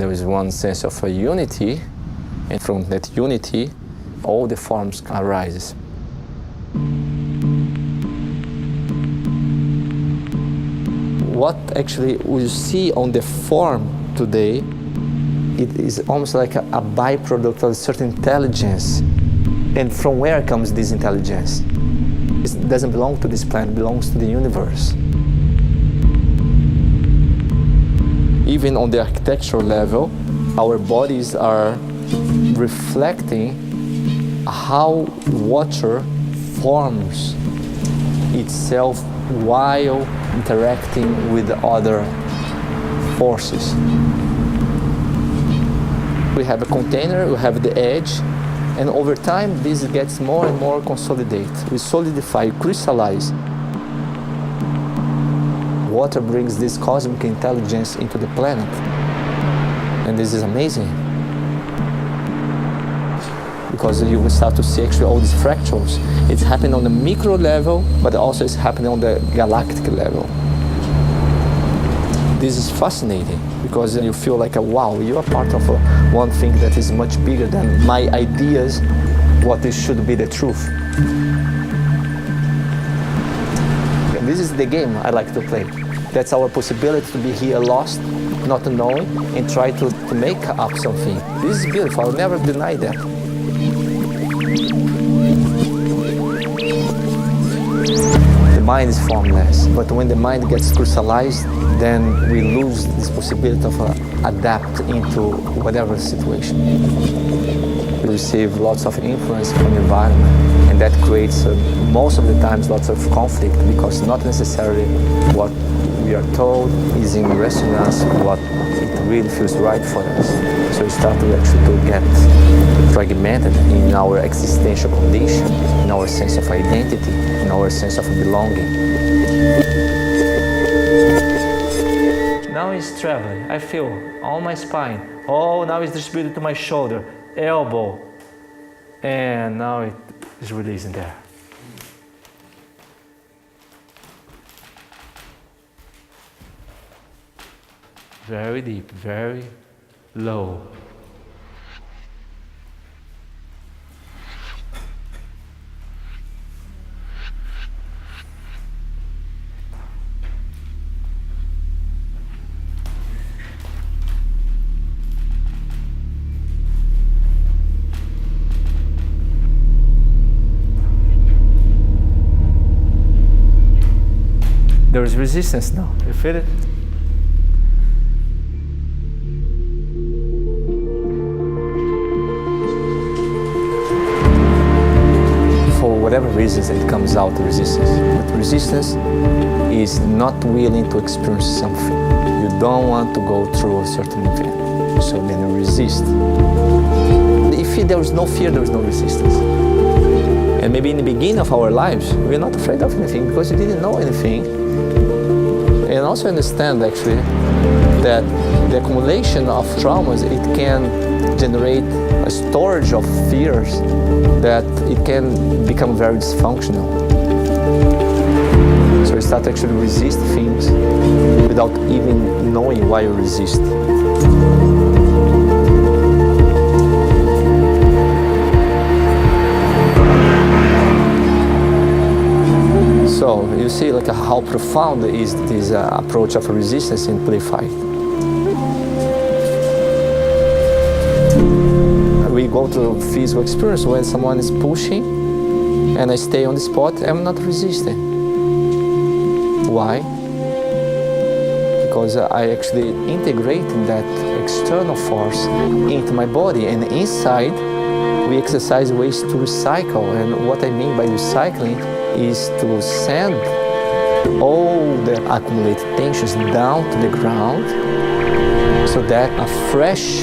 There is one sense of a unity, and from that unity, all the forms arise. What actually we see on the form today, it is almost like a byproduct of a certain intelligence. And from where comes this intelligence? It doesn't belong to this planet, it belongs to the universe. Even on the architectural level, our bodies are reflecting how water forms itself while interacting with other forces. We have a container, we have the edge, and over time this gets more and more consolidated. We solidify, crystallize. Water brings this cosmic intelligence into the planet, and this is amazing. Because you will start to see actually all these fractals. It's happening on the micro level, but also it's happening on the galactic level. This is fascinating because you feel like, wow, you are part of one thing that is much bigger than my ideas, what this should be the truth. And this is the game I like to play. That's our possibility to be here lost, not knowing, and try to make up something. This is beautiful, I'll never deny that. The mind is formless, but when the mind gets crystallized, then we lose this possibility of adapt into whatever situation. We receive lots of influence from the environment, and that creates, most of the times, lots of conflict, because not necessarily what we are told is in resonance with what it really feels right for us. So we start to actually get fragmented in our existential condition, in our sense of identity, in our sense of belonging. Now it's traveling. I feel on my spine. Oh, now it's distributed to my shoulder, elbow, and now it is releasing there. Very deep, very low. There is resistance now. You feel it? For whatever reasons, it comes out resistance. But resistance is not willing to experience something. You don't want to go through a certain event, so then you resist. If there is no fear, there is no resistance. And maybe in the beginning of our lives, we're not afraid of anything because we didn't know anything. And also understand actually that the accumulation of traumas, it can generate a storage of fears that it can become very dysfunctional. So you start to actually resist things without even knowing why you resist. So you see like how profound is this approach of resistance in play fight. We go to physical experience when someone is pushing and I stay on the spot, I'm not resisting. Why? Because I actually integrate that external force into my body, and inside we exercise ways to recycle. And what I mean by recycling is to send all the accumulated tensions down to the ground so that a fresh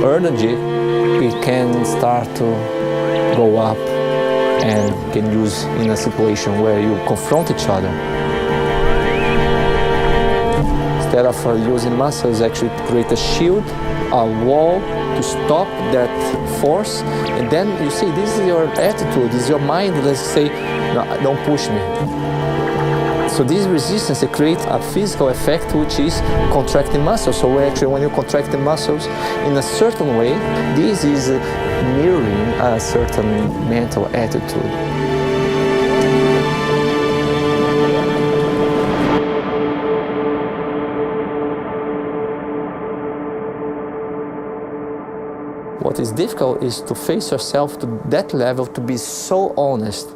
energy it can start to go up and can use in a situation where you confront each other. Instead of using muscles, actually create a shield, a wall to stop that force. And then you see, this is your attitude, this is your mind. Let's say, no, don't push me. So this resistance, it creates a physical effect which is contracting muscles. So actually when you contract the muscles in a certain way, this is mirroring a certain mental attitude. What is difficult is to face yourself to that level, to be so honest,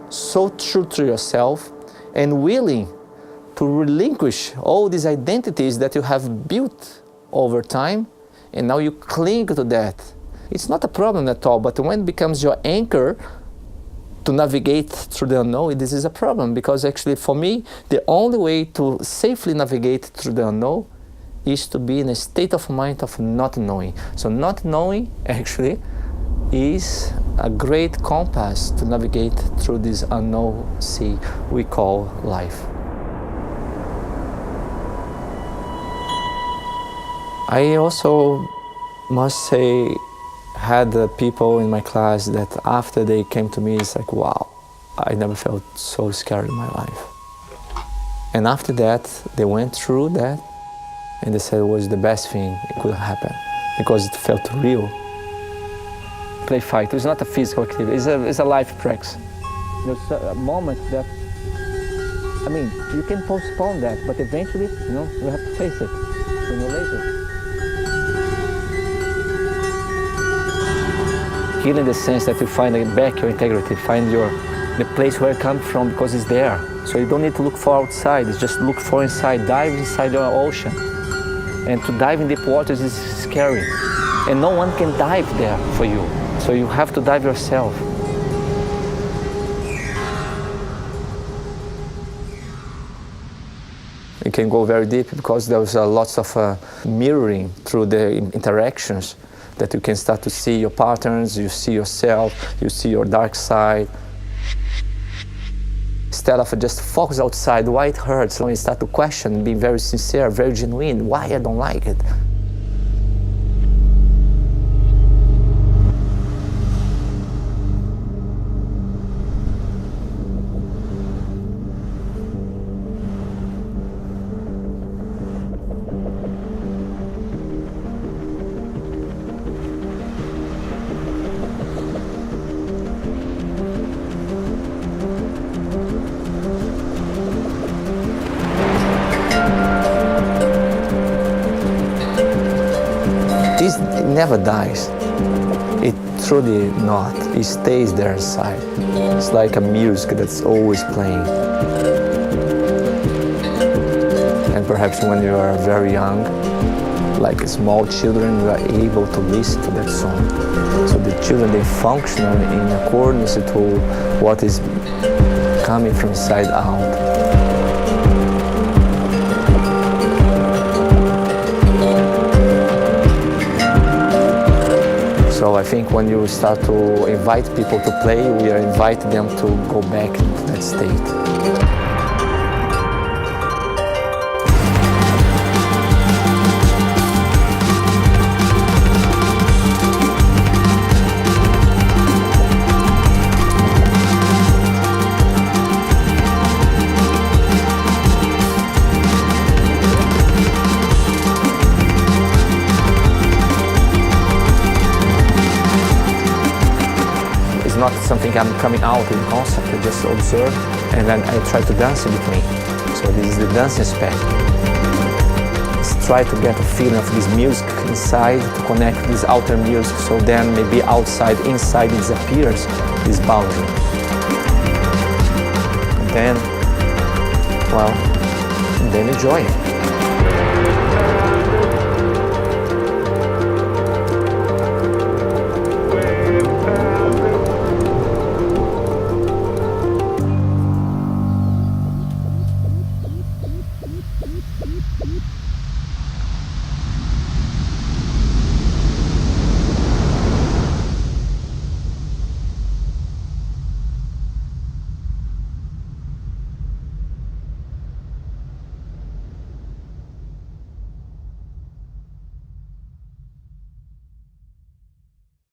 so true to yourself, and willing to relinquish all these identities that you have built over time, and now you cling to that. It's not a problem at all, but when it becomes your anchor to navigate through the unknown, this is a problem, because actually for me, the only way to safely navigate through the unknown is to be in a state of mind of not knowing. So not knowing actually is a great compass to navigate through this unknown sea we call life. I also must say had people in my class that after they came to me, it's like, wow, I never felt so scared in my life. And after that, they went through that and they said it was the best thing it could happen because it felt real. Play fight, it's not a physical activity, it's a life practice. There's a moment that, I mean, you can postpone that, but eventually, you know, you have to face it sooner or later. Heal in the sense that you find back your integrity, find the place where it comes from because it's there. So you don't need to look for outside, it's just look for inside, dive inside your ocean. And to dive in deep waters is scary. And no one can dive there for you. So you have to dive yourself. You can go very deep because there's lots of mirroring through the interactions that you can start to see your patterns, you see yourself, you see your dark side. Instead of just focus outside, why it hurts, when you start to question, being very sincere, very genuine, why I don't like it. This never dies. It truly not. It stays there inside. It's like a music that's always playing. And perhaps when you are very young, like small children, you are able to listen to that song. So the children, they function in accordance to what is coming from inside out. So I think when you start to invite people to play, we are inviting them to go back into that state. Not something I'm coming out with concept, I just observe and then I try to dance in between. So this is the dancing aspect. Let's try to get a feeling of this music inside, to connect this outer music, so then maybe outside, inside it disappears, this boundary. And then, well, then enjoy it.